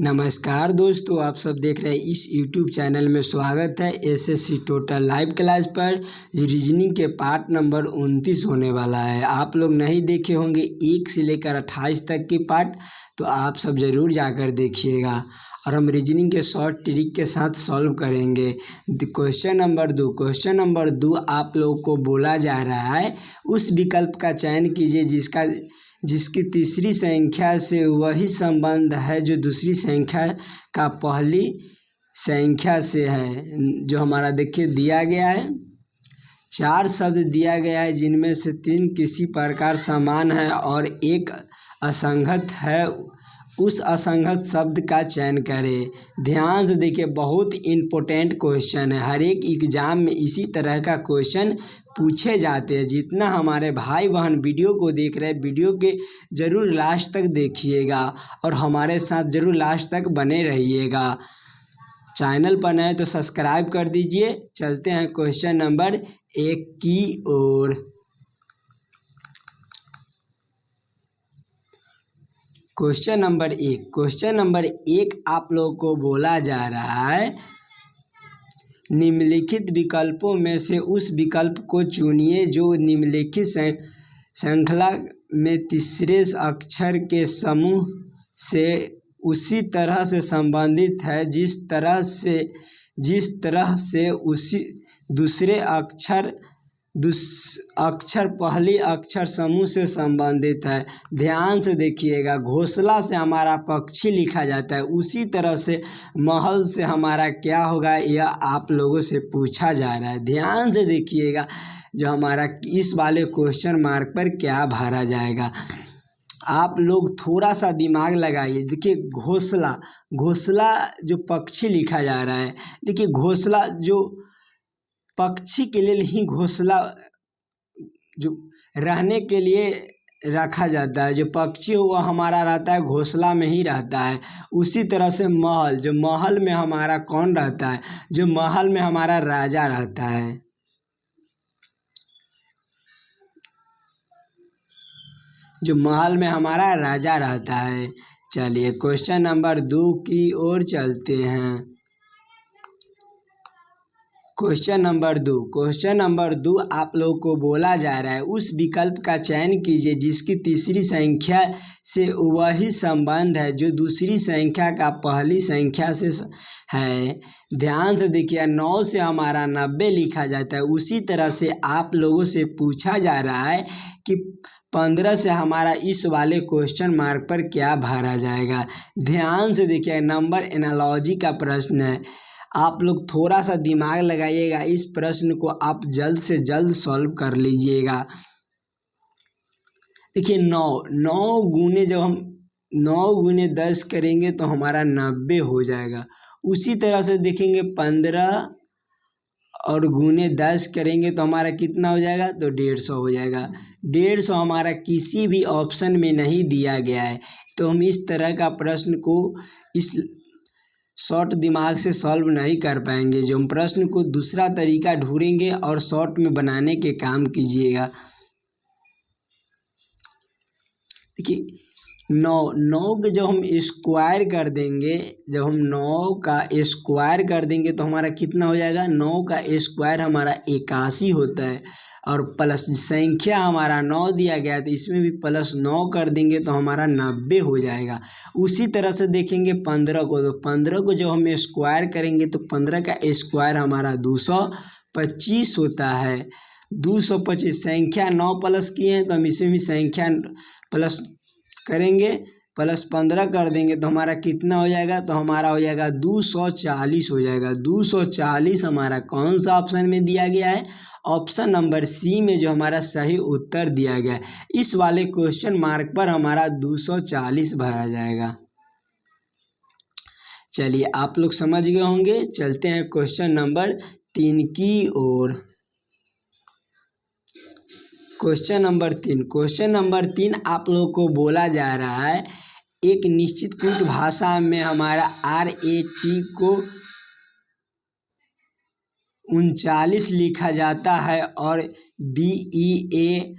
नमस्कार दोस्तों, आप सब देख रहे हैं इस YouTube चैनल में। स्वागत है एसएससी टोटल लाइव क्लास पर। रीजनिंग के पार्ट नंबर 29 होने वाला है। आप लोग नहीं देखे होंगे 1 से लेकर 28 तक की पार्ट, तो आप सब ज़रूर जाकर देखिएगा। और हम रीजनिंग के शॉर्ट ट्रिक के साथ सॉल्व करेंगे। क्वेश्चन नंबर 2 आप लोग को बोला जा रहा है उस विकल्प का चयन कीजिए जिसकी तीसरी संख्या से वही संबंध है जो दूसरी संख्या का पहली संख्या से है। जो हमारा देखिए दिया गया है 4 शब्द दिया गया है, जिनमें से 3 किसी प्रकार समान है और एक असंगत है। उस असंगत शब्द का चयन करें। ध्यान से देखिए, बहुत इम्पोर्टेंट क्वेश्चन है। हर एक एग्जाम में इसी तरह का क्वेश्चन पूछे जाते हैं। जितना हमारे भाई बहन वीडियो को देख रहे हैं, वीडियो के ज़रूर लास्ट तक देखिएगा और हमारे साथ ज़रूर लास्ट तक बने रहिएगा। चैनल पर नए तो सब्सक्राइब कर दीजिए। चलते हैं क्वेश्चन नंबर 1 की ओर। क्वेश्चन नंबर एक आप लोगों को बोला जा रहा है निम्नलिखित विकल्पों में से उस विकल्प को चुनिए जो निम्नलिखित श्रृंखला में तीसरे अक्षर के समूह से उसी तरह से संबंधित है जिस तरह से उसी दूसरे अक्षर पहली अक्षर समूह से संबंधित है। ध्यान से देखिएगा, घोंसला से हमारा पक्षी लिखा जाता है, उसी तरह से महल से हमारा क्या होगा, यह आप लोगों से पूछा जा रहा है। ध्यान से देखिएगा जो हमारा इस वाले क्वेश्चन मार्क पर क्या भरा जाएगा। आप लोग थोड़ा सा दिमाग लगाइए। देखिए, घोंसला जो पक्षी लिखा जा रहा है। देखिए, घोंसला जो पक्षी के लिए ही घोंसला जो रहने के लिए रखा जाता है। जो पक्षी हो वह हमारा रहता है घोंसला में ही रहता है। उसी तरह से महल में हमारा कौन रहता है? जो महल में हमारा राजा रहता है। जो महल में हमारा राजा रहता है। चलिए क्वेश्चन नंबर 2 की ओर चलते हैं। क्वेश्चन नंबर 2 आप लोगों को बोला जा रहा है उस विकल्प का चयन कीजिए जिसकी तीसरी संख्या से वही संबंध है जो दूसरी संख्या का पहली संख्या से है। ध्यान से देखिए, 9 से हमारा 90 लिखा जाता है। उसी तरह से आप लोगों से पूछा जा रहा है कि 15 से हमारा इस वाले क्वेश्चन मार्क पर क्या भरा जाएगा। ध्यान से देखिए, नंबर एनालॉजी का प्रश्न है। आप लोग थोड़ा सा दिमाग लगाइएगा, इस प्रश्न को आप जल्द से जल्द सॉल्व कर लीजिएगा। देखिए, 9 गुने जब हम 9 गुने 10 करेंगे तो हमारा 90 हो जाएगा। उसी तरह से देखेंगे 15 और गुने 10 करेंगे तो हमारा कितना हो जाएगा? तो 150 हो जाएगा। 150 हमारा किसी भी ऑप्शन में नहीं दिया गया है, तो हम इस तरह का प्रश्न को इस शॉर्ट दिमाग से सॉल्व नहीं कर पाएंगे। जो हम प्रश्न को दूसरा तरीका ढूंढेंगे और शॉर्ट में बनाने के काम कीजिएगा। देखिए, 9 के जब हम स्क्वायर कर देंगे, जब हम 9 का स्क्वायर कर देंगे तो हमारा कितना हो जाएगा? 9 का स्क्वायर हमारा 81 होता है और प्लस संख्या हमारा 9 दिया गया है तो इसमें भी प्लस 9 कर देंगे तो हमारा 90 हो जाएगा। उसी तरह से देखेंगे 15 को, तो 15 को जब हम स्क्वायर करेंगे तो 15 का स्क्वायर हमारा 225 होता है। 225 संख्या 9 प्लस किए हैं तो हम इसमें भी संख्या प्लस करेंगे, प्लस 15 कर देंगे तो हमारा कितना हो जाएगा? तो हमारा हो जाएगा 240 हो जाएगा। 240 हमारा कौन सा ऑप्शन में दिया गया है? ऑप्शन नंबर सी में जो हमारा सही उत्तर दिया गया है। इस वाले क्वेश्चन मार्क पर हमारा 240 भरा जाएगा। चलिए, आप लोग समझ गए होंगे। चलते हैं क्वेश्चन नंबर 3 की ओर। क्वेश्चन नंबर 3 आप लोगों को बोला जा रहा है एक निश्चित कुछ भाषा में हमारा RAT को 39 लिखा जाता है और BEAR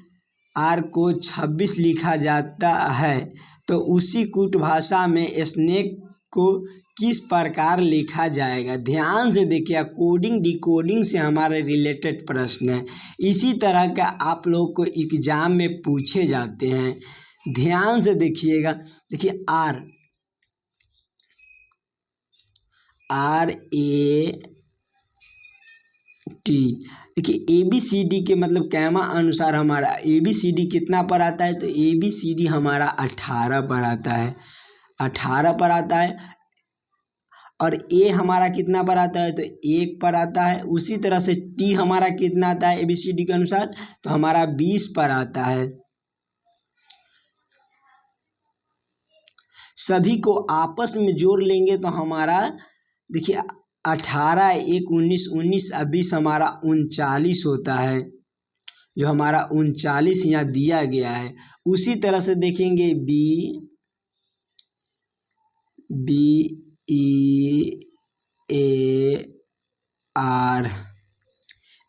को 26 लिखा जाता है। तो उसी कूट भाषा में स्नेक को किस प्रकार लिखा जाएगा। ध्यान से देखिए, कोडिंग डिकोडिंग से हमारे रिलेटेड प्रश्न है। इसी तरह का आप लोग को एग्जाम में पूछे जाते हैं। ध्यान से देखिएगा। देखिए RAT, देखिए ABCD के मतलब कैमा अनुसार हमारा ABCD कितना पर आता है, तो ABCD हमारा 18 पर आता है, 18 पर आता है। और A हमारा कितना पर आता है, तो 1 पर आता है। उसी तरह से T हमारा कितना आता है ABCD के अनुसार, तो हमारा 20 पर आता है। सभी को आपस में जोड़ लेंगे तो हमारा देखिए 18 1 19 19 20 हमारा 39 होता है, जो हमारा 39 यहाँ दिया गया है। उसी तरह से देखेंगे BEAR,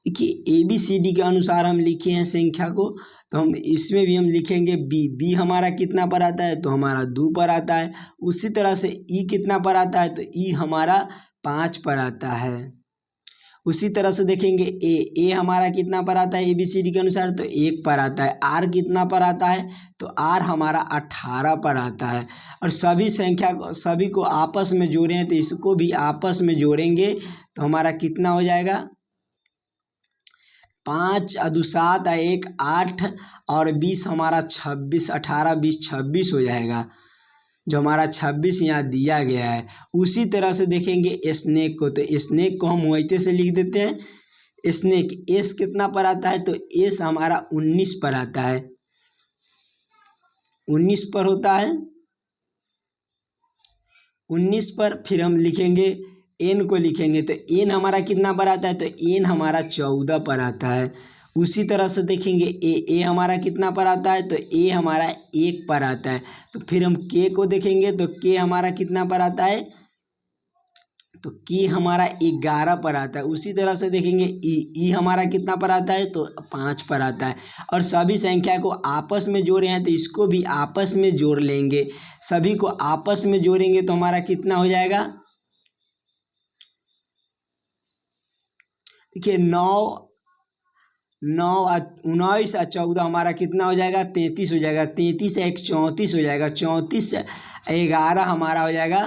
देखिए ABCD के अनुसार हम लिखे हैं संख्या को, तो हम इसमें भी हम लिखेंगे B हमारा कितना पर आता है, तो हमारा 2 पर आता है। उसी तरह से E कितना पर आता है, तो E हमारा 5 पर आता है। उसी तरह से देखेंगे A हमारा कितना पर आता है ABCD के अनुसार, तो 1 पर आता है। R कितना पर आता है, तो R हमारा 18 पर आता है। और सभी सभी को आपस में जोड़े हैं, तो इसको भी आपस में जोड़ेंगे तो हमारा कितना हो जाएगा, 5 2 7 1 8 और 20 हमारा 26, 18 20 26 हो जाएगा, जो हमारा 26 यहाँ दिया गया है। उसी तरह से देखेंगे स्नेक को, तो स्नेक को हम वैसे से लिख देते हैं। स्नेक S कितना पर आता है, तो S हमारा 19 पर आता है, 19 पर होता है। 19 पर फिर हम लिखेंगे N को लिखेंगे, तो N हमारा कितना पर आता है, तो N हमारा 14 पर आता है। उसी तरह से देखेंगे A हमारा कितना पर आता है, तो A हमारा 1 पर आता है। तो फिर हम K को देखेंगे, तो K हमारा कितना पर आता है, तो K हमारा 11 पर आता है। उसी तरह से देखेंगे E हमारा कितना पर आता है, तो 5 पर आता है। और सभी संख्या को आपस में जोड़े हैं, तो इसको भी आपस में जोड़ लेंगे। सभी को आपस में जोड़ेंगे तो हमारा कितना हो जाएगा, देखिए 9 19 और 14 हमारा कितना हो जाएगा, 33 हो जाएगा। 33 1 34 हो जाएगा, 34 11 हमारा हो जाएगा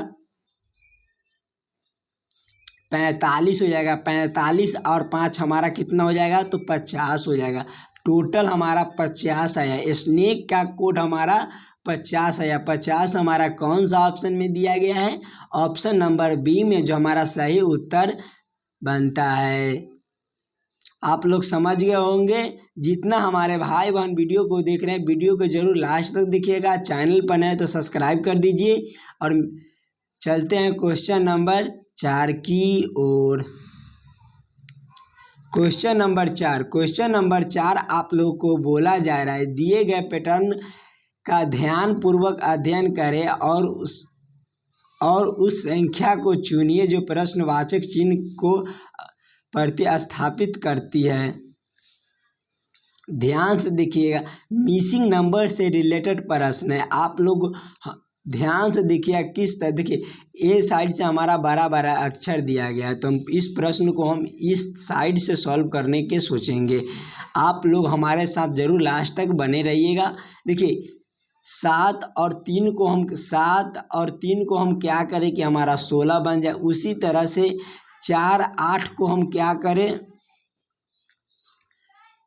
45 हो जाएगा। 45 और 5 हमारा कितना हो जाएगा, तो 50 हो जाएगा। टोटल हमारा 50 आया। स्नेक का कोड हमारा 50 आया। 50 हमारा कौन सा ऑप्शन में दिया गया है, ऑप्शन नंबर B में, जो हमारा सही उत्तर बनता है। आप लोग समझ गए होंगे। जितना हमारे भाई बहन वीडियो को देख रहे हैं, वीडियो को जरूर लास्ट तक देखिएगा। चैनल पर नए तो सब्सक्राइब कर दीजिए। और चलते हैं क्वेश्चन नंबर 4 की ओर। क्वेश्चन नंबर 4 आप लोग को बोला जा रहा है, दिए गए पैटर्न का ध्यान पूर्वक अध्ययन करें और उस संख्या को चुनिए जो प्रश्नवाचक चिन्ह को प्रतिस्थापित करती है। ध्यान से देखिएगा, मिसिंग नंबर से रिलेटेड प्रश्न है। आप लोग ध्यान से देखिए किस तरह, देखिए ए साइड से हमारा बड़ा बड़ा अक्षर दिया गया है, तो हम इस प्रश्न को हम इस साइड से सॉल्व करने के सोचेंगे। आप लोग हमारे साथ जरूर लास्ट तक बने रहिएगा। देखिए 7 और 3 को हम क्या करें कि हमारा 16 बन जाए। उसी तरह से 4 8 को हम क्या करें,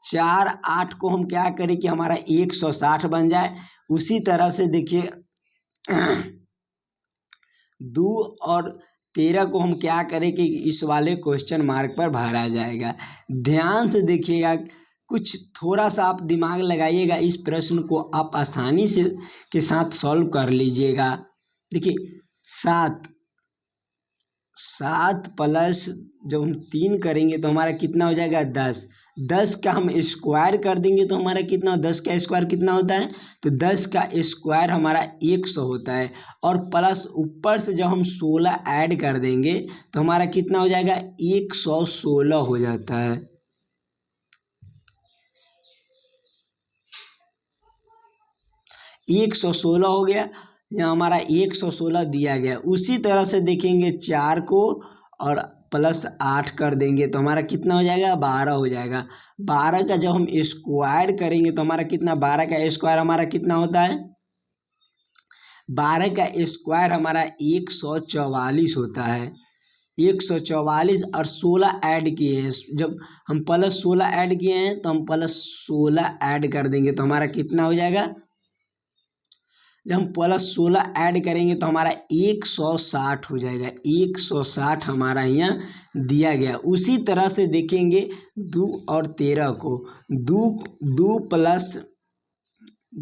4 8 को हम क्या करें कि हमारा 160 बन जाए। उसी तरह से देखिए 2 और 13 को हम क्या करें कि इस वाले क्वेश्चन मार्क पर भरा जाएगा। ध्यान से देखिएगा, कुछ थोड़ा सा आप दिमाग लगाइएगा, इस प्रश्न को आप आसानी से के साथ सॉल्व कर लीजिएगा। देखिए 7 प्लस जब हम 3 करेंगे तो हमारा कितना हो जाएगा, 10। 10 का हम स्क्वायर कर देंगे तो हमारा कितना, 10 का स्क्वायर कितना होता है, तो 10 का स्क्वायर हमारा 100 होता है। और प्लस ऊपर से जब हम 16 ऐड कर देंगे तो हमारा कितना हो जाएगा, 116 हो जाता है। एक 116 हो गया। यहाँ हमारा 116 दिया गया। उसी तरह से देखेंगे 4 को और प्लस 8 कर देंगे तो हमारा कितना हो जाएगा, 12 हो जाएगा। 12 का जब हम स्क्वायर करेंगे तो हमारा कितना, 12 का स्क्वायर हमारा कितना होता है, 12 का स्क्वायर हमारा 144 होता है। 144 और 16 ऐड किए हैं, जब हम प्लस 16 ऐड किए हैं तो हम प्लस 16 ऐड कर देंगे तो हमारा कितना हो जाएगा, जब हम प्लस 16 ऐड करेंगे तो हमारा 160 हो जाएगा। 160 हमारा यहाँ दिया गया। उसी तरह से देखेंगे 2 और 13 को,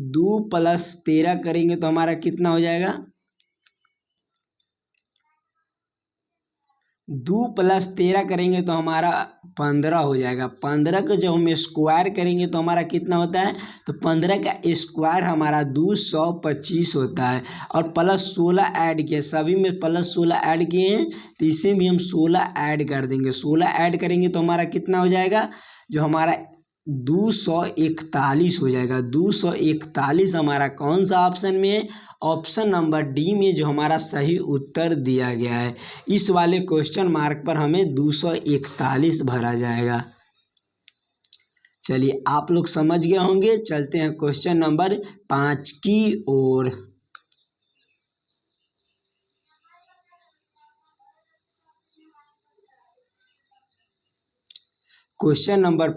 2 प्लस 13 करेंगे तो हमारा कितना हो जाएगा, 2 प्लस 13 करेंगे तो हमारा 15 हो जाएगा। 15 को जब हम स्क्वायर करेंगे तो हमारा कितना होता है, तो 15 का स्क्वायर हमारा 225 होता है। और प्लस 16 ऐड किए, सभी में प्लस 16 ऐड किए हैं तो इसे भी हम 16 ऐड कर देंगे। 16 ऐड करेंगे तो हमारा कितना हो जाएगा, जो हमारा 241 हो जाएगा। 241 हमारा कौन सा ऑप्शन में है, ऑप्शन नंबर डी में, जो हमारा सही उत्तर दिया गया है। इस वाले क्वेश्चन मार्क पर हमें 241 भरा जाएगा। चलिए आप लोग समझ गए होंगे, चलते हैं क्वेश्चन नंबर 5 की ओर। क्वेश्चन नंबर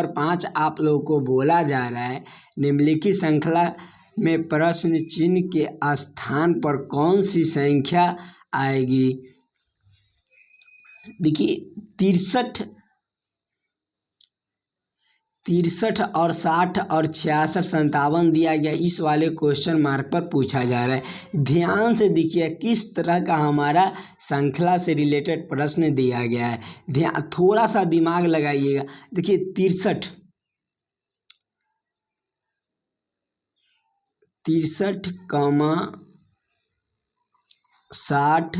5 आप लोगों को बोला जा रहा है, निम्नलिखित श्रृंखला में प्रश्न चिन्ह के स्थान पर कौन सी संख्या आएगी। देखिए 63 और 60 और 66 57 दिया गया। इस वाले क्वेश्चन मार्क पर पूछा जा रहा है। ध्यान से देखिए किस तरह का हमारा श्रृंखला से रिलेटेड प्रश्न दिया गया है। ध्यान, थोड़ा सा दिमाग लगाइएगा। देखिए 63, 60,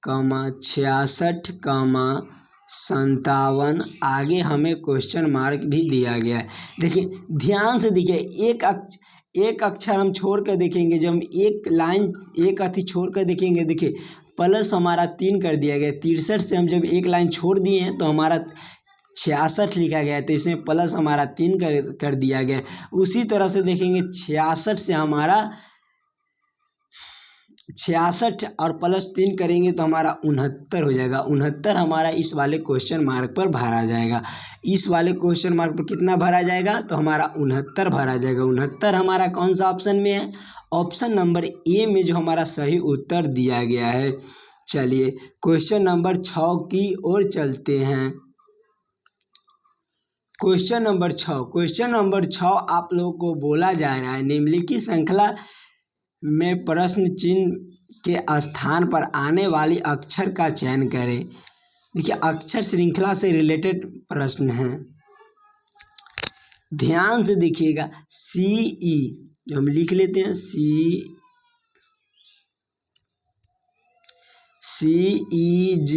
66, 57, आगे हमें क्वेश्चन मार्क भी दिया गया है। देखिए ध्यान से देखिए, एक अक्षर हम छोड़ कर देखेंगे, जब हम एक लाइन एक अथी छोड़ कर देखेंगे, देखिए प्लस हमारा 3 कर दिया गया। 63 से हम जब एक लाइन छोड़ दिए हैं तो हमारा 66 लिखा गया है, तो इसमें प्लस हमारा 3 कर दिया गया। उसी तरह से देखेंगे 66 से हमारा 66 और प्लस 3 करेंगे तो हमारा 69 हो जाएगा। 69 हमारा इस वाले क्वेश्चन मार्क पर भरा जाएगा। इस वाले क्वेश्चन मार्क पर कितना भरा जाएगा, तो हमारा 69 भरा जाएगा। 69 हमारा कौन सा ऑप्शन में है, ऑप्शन नंबर ए में, जो हमारा सही उत्तर दिया गया है। चलिए क्वेश्चन नंबर 6 की ओर चलते हैं। क्वेश्चन नंबर 6 आप लोगों को बोला जा रहा है, निम्नलिखित श्रृंखला में प्रश्न चिन्ह के स्थान पर आने वाली अक्षर का चयन करें। देखिए अक्षर श्रृंखला से रिलेटेड प्रश्न है, ध्यान से देखिएगा। CE जो हम लिख लेते हैं, CEG,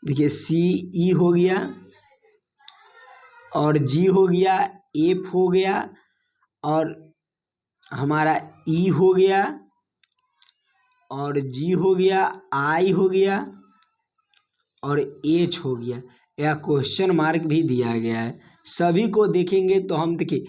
देखिए CE हो गया और G हो गया, F हो गया और हमारा E हो गया और G हो गया, I हो गया और H हो गया। यह क्वेश्चन मार्क भी दिया गया है। सभी को देखेंगे तो हम देखिए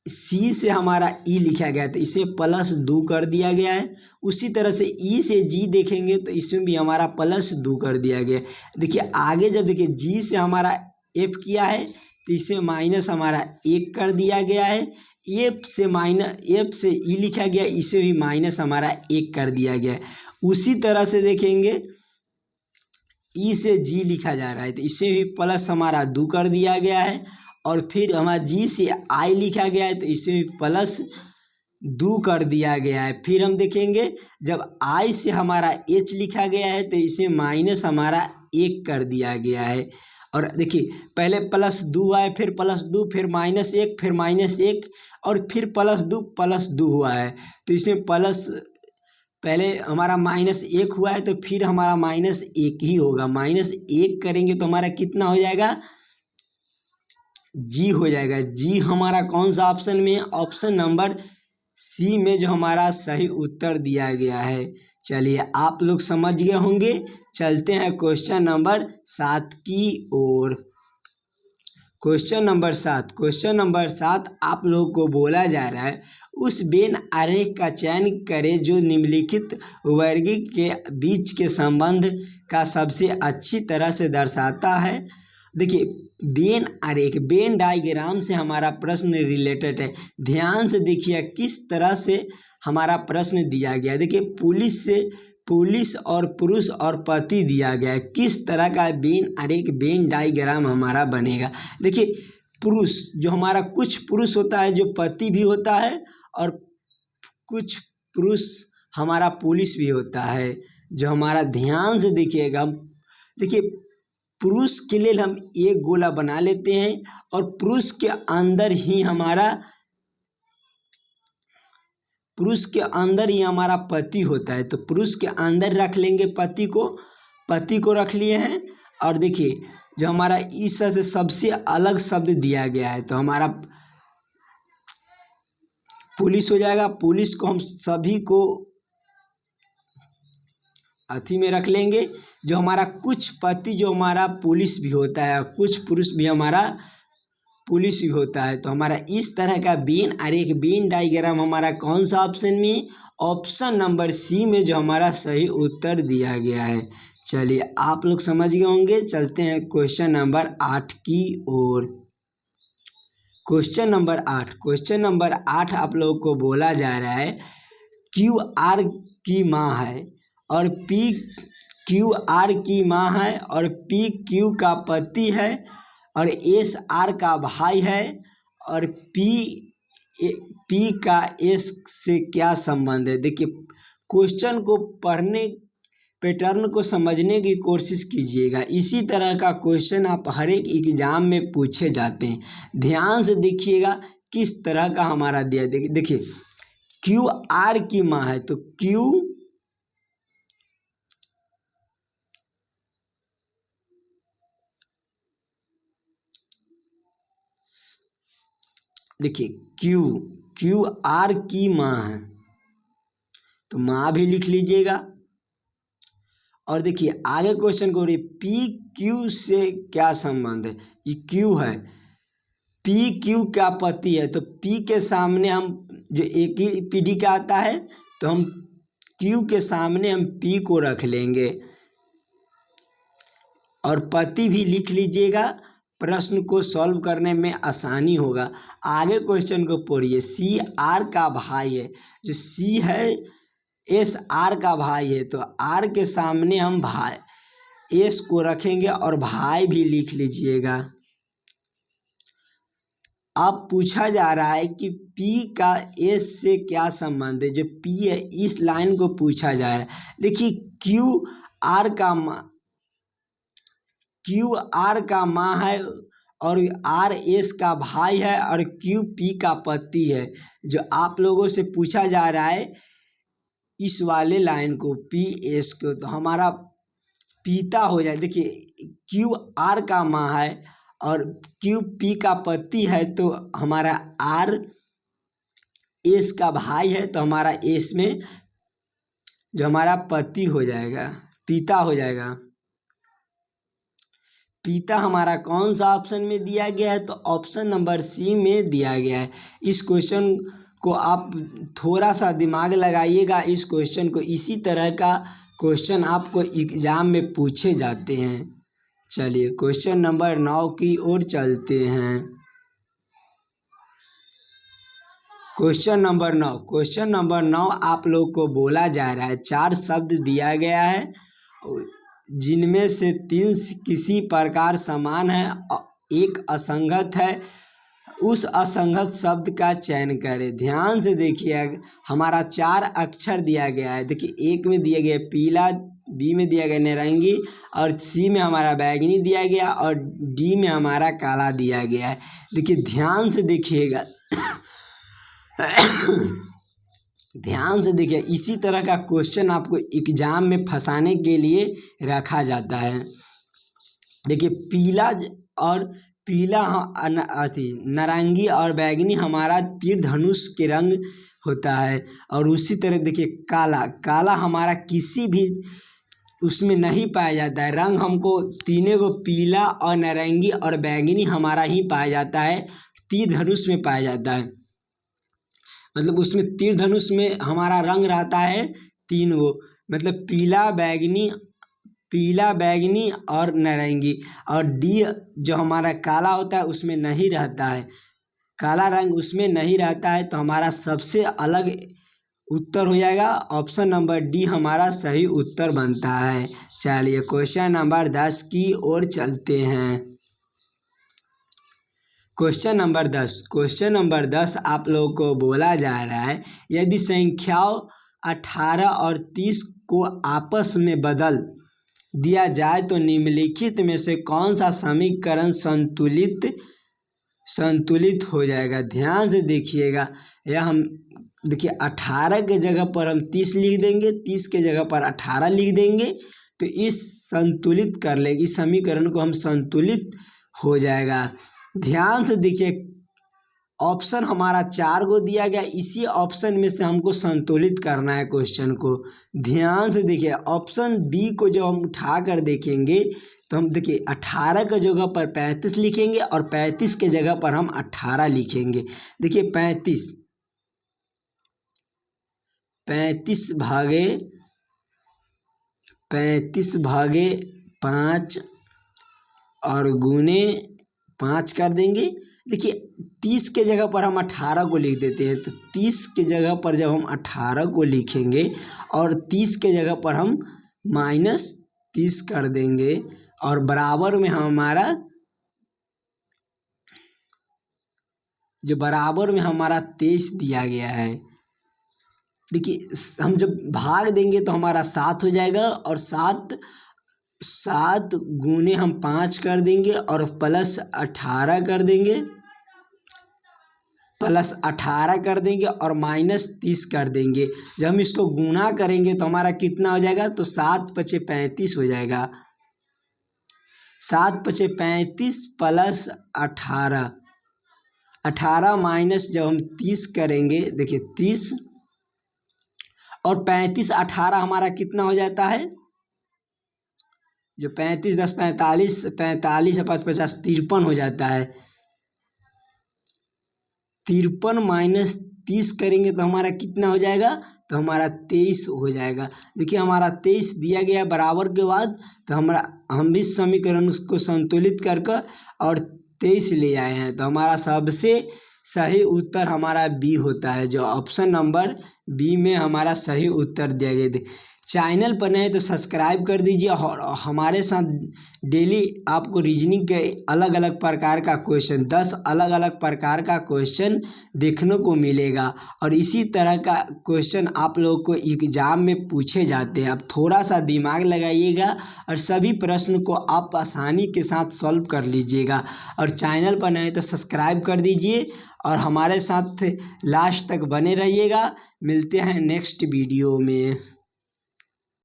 C से हमारा E लिखा गया तो इसे प्लस 2 कर दिया गया है। उसी तरह से E से G देखेंगे तो इसमें भी हमारा प्लस 2 कर दिया गया है। देखिए आगे जब देखिए G से हमारा F किया है तो इसे माइनस हमारा 1 कर दिया गया है। F से E लिखा गया, इसे भी माइनस हमारा 1 कर दिया गया है। उसी तरह से देखेंगे E से G लिखा जा रहा है तो इसे भी प्लस हमारा 2 कर दिया गया है। और फिर हमारा G से I लिखा गया है तो इसे भी प्लस 2 कर दिया गया है। फिर हम देखेंगे जब I से हमारा H लिखा गया है तो इसे माइनस हमारा 1 कर दिया गया है। और देखिए पहले प्लस 2 आए, फिर प्लस 2, फिर माइनस 1, फिर माइनस 1 और फिर प्लस 2 हुआ है तो इसमें प्लस, पहले हमारा माइनस 1 हुआ है तो फिर हमारा माइनस 1 ही होगा। माइनस 1 करेंगे तो हमारा कितना हो जाएगा, G हो जाएगा। G हमारा कौन सा ऑप्शन में है, ऑप्शन नंबर सी में जो हमारा सही उत्तर दिया गया है। चलिए आप लोग समझ गए होंगे। चलते हैं क्वेश्चन नंबर 7 की ओर। क्वेश्चन नंबर 7 आप लोगों को बोला जा रहा है, उस वेन आरेख का चयन करें जो निम्नलिखित वर्गीक के बीच के संबंध का सबसे अच्छी तरह से दर्शाता है। देखिए वेन आरेख, वेन डायग्राम से हमारा प्रश्न रिलेटेड है। ध्यान से देखिए किस तरह से हमारा प्रश्न दिया गया है। देखिए पुलिस और पुरुष और पति दिया गया है। किस तरह का वेन आरेख, वेन डायग्राम हमारा बनेगा। देखिए पुरुष जो हमारा, कुछ पुरुष होता है जो पति भी होता है और कुछ पुरुष हमारा पुलिस भी होता है। जो हमारा, ध्यान से देखिएगा, देखिए पुरुष के लिए हम एक गोला बना लेते हैं और पुरुष के अंदर ही हमारा पति होता है। तो पुरुष के अंदर रख लेंगे पति को रख लिए हैं। और देखिए जो हमारा इस से सबसे अलग शब्द दिया गया है तो हमारा पुलिस हो जाएगा। पुलिस को हम सभी को अथी में रख लेंगे। जो हमारा कुछ पति जो हमारा पुलिस भी होता है, कुछ पुरुष भी हमारा पुलिस भी होता है। तो हमारा इस तरह का वेन आरेख, वेन डायग्राम हमारा कौन सा ऑप्शन में, ऑप्शन नंबर सी में जो हमारा सही उत्तर दिया गया है। चलिए आप लोग समझ गए होंगे। चलते हैं क्वेश्चन नंबर 8 की ओर। क्वेश्चन नंबर 8 आप लोगों को बोला जा रहा है, क्यू आर की माँ है और पी क्यू आर की माँ है और पी क्यू का पति है और एस आर का भाई है और पी का एस से क्या संबंध है। देखिए क्वेश्चन को पढ़ने, पैटर्न को समझने की कोशिश कीजिएगा। इसी तरह का क्वेश्चन आप हर एक एग्जाम में पूछे जाते हैं। ध्यान से देखिएगा किस तरह का हमारा दिया। देखिए क्यू आर की माँ है तो क्यू क्यू आर की माँ है तो माँ भी लिख लीजिएगा। और देखिए आगे क्वेश्चन को, पी क्यू से क्या संबंध है। ये क्यू है, पी क्यू का पति है तो पी के सामने हम, जो एक ही पीढ़ी का आता है तो हम क्यू के सामने हम पी को रख लेंगे और पति भी लिख लीजिएगा। प्रश्न को सॉल्व करने में आसानी होगा। आगे क्वेश्चन को पढ़िए, सी आर का भाई है, जो सी है एस आर का भाई है तो आर के सामने हम भाई एस को रखेंगे और भाई भी लिख लीजिएगा। अब पूछा जा रहा है कि P का S से क्या संबंध है। जो P है इस लाइन को पूछा जा रहा है। देखिए क्यू आर का माँ है और आर एस का भाई है और क्यू पी का पति है। जो आप लोगों से पूछा जा रहा है इस वाले लाइन को, पी एस को, तो हमारा पिता हो जाए। देखिए क्यू आर का माँ है और क्यू पी का पति है तो हमारा आर एस का भाई है तो हमारा एस में जो हमारा पति हो जाएगा, पिता हो जाएगा। पिता हमारा कौन सा ऑप्शन में दिया गया है तो ऑप्शन नंबर सी में दिया गया है। इस क्वेश्चन को आप थोड़ा सा दिमाग लगाइएगा। इस क्वेश्चन को, इसी तरह का क्वेश्चन आपको एग्जाम में पूछे जाते हैं। चलिए क्वेश्चन नंबर 9 की ओर चलते हैं। क्वेश्चन नंबर 9 आप लोग को बोला जा रहा है, 4 शब्द दिया गया है जिनमें से 3 किसी प्रकार समान है, एक असंगत है। उस असंगत शब्द का चयन करें। ध्यान से देखिए हमारा 4 अक्षर दिया गया है। देखिए एक में दिया गया पीला, बी में दिया गया नारंगी और सी में हमारा बैगनी दिया गया और डी में हमारा काला दिया गया है। देखिए ध्यान से देखिएगा ध्यान से देखिए, इसी तरह का क्वेश्चन आपको एग्जाम में फंसाने के लिए रखा जाता है। देखिए पीला और पीला नारंगी और बैगनी हमारा तीर धनुष के रंग होता है। और उसी तरह देखिए काला हमारा किसी भी उसमें नहीं पाया जाता है। रंग हमको तीनों को पीला और नारंगी और बैगनी हमारा ही पाया जाता है, तीर धनुष में पाया जाता है। मतलब उसमें तीर धनुष में हमारा रंग रहता है तीन वो, मतलब पीला बैगनी और नारंगी। और डी जो हमारा काला होता है उसमें नहीं रहता है, काला रंग उसमें नहीं रहता है। तो हमारा सबसे अलग उत्तर हो जाएगा ऑप्शन नंबर डी हमारा सही उत्तर बनता है। चलिए क्वेश्चन नंबर 10 की ओर चलते हैं। क्वेश्चन नंबर 10 आप लोगों को बोला जा रहा है, यदि संख्याओं 18 और 30 को आपस में बदल दिया जाए तो निम्नलिखित में से कौन सा समीकरण संतुलित हो जाएगा। ध्यान से देखिएगा, यह हम देखिए 18 के जगह पर हम 30 लिख देंगे, 30 के जगह पर 18 लिख देंगे, तो इस संतुलित कर लेंगे, इस समीकरण को हम संतुलित हो जाएगा। ध्यान से देखिए, ऑप्शन हमारा 4 को दिया गया, इसी ऑप्शन में से हमको संतुलित करना है क्वेश्चन को। ध्यान से देखिए, ऑप्शन बी को जब हम उठा कर देखेंगे तो हम देखिए 18 के जगह पर 35 लिखेंगे और 35 के जगह पर हम 18 लिखेंगे। देखिए 35 भागे 5 और गुने 5 कर देंगे। देखिए 30 के जगह पर हम 18 को लिख देते हैं, तो 30 के जगह पर जब हम 18 को लिखेंगे और 30 के जगह पर हम -30 कर देंगे और बराबर में हमारा 23 दिया गया है। देखिए हम जब भाग देंगे तो हमारा 7 हो जाएगा और 7 गुने हम 5 कर देंगे और प्लस 18 कर देंगे, और -30 कर देंगे। जब हम इसको गुना करेंगे तो हमारा कितना हो जाएगा, तो 7 पचे 35 हो जाएगा। 7 पचे 35 प्लस 18 माइनस जब हम 30 करेंगे, देखिए 30 और 35 18 हमारा कितना हो जाता है, जो 35 10 45 45 5 50 53 हो जाता है। 53 माइनस 30 करेंगे तो हमारा कितना हो जाएगा, तो हमारा 23 हो जाएगा। देखिए हमारा 23 दिया गया बराबर के बाद, तो हम इस समीकरण को संतुलित करके और 23 ले आए हैं। तो हमारा सबसे सही उत्तर हमारा बी होता है, जो ऑप्शन नंबर बी में हमारा सही उत्तर दिया गया था। चैनल पर नए तो सब्सक्राइब कर दीजिए और हमारे साथ डेली आपको रीजनिंग के अलग अलग प्रकार का क्वेश्चन 10 अलग अलग प्रकार का क्वेश्चन देखने को मिलेगा। और इसी तरह का क्वेश्चन आप लोगों को एग्ज़ाम में पूछे जाते हैं। आप थोड़ा सा दिमाग लगाइएगा और सभी प्रश्न को आप आसानी के साथ सॉल्व कर लीजिएगा। और चैनल पर नए तो सब्सक्राइब कर दीजिए और हमारे साथ लास्ट तक बने रहिएगा। मिलते हैं नेक्स्ट वीडियो में।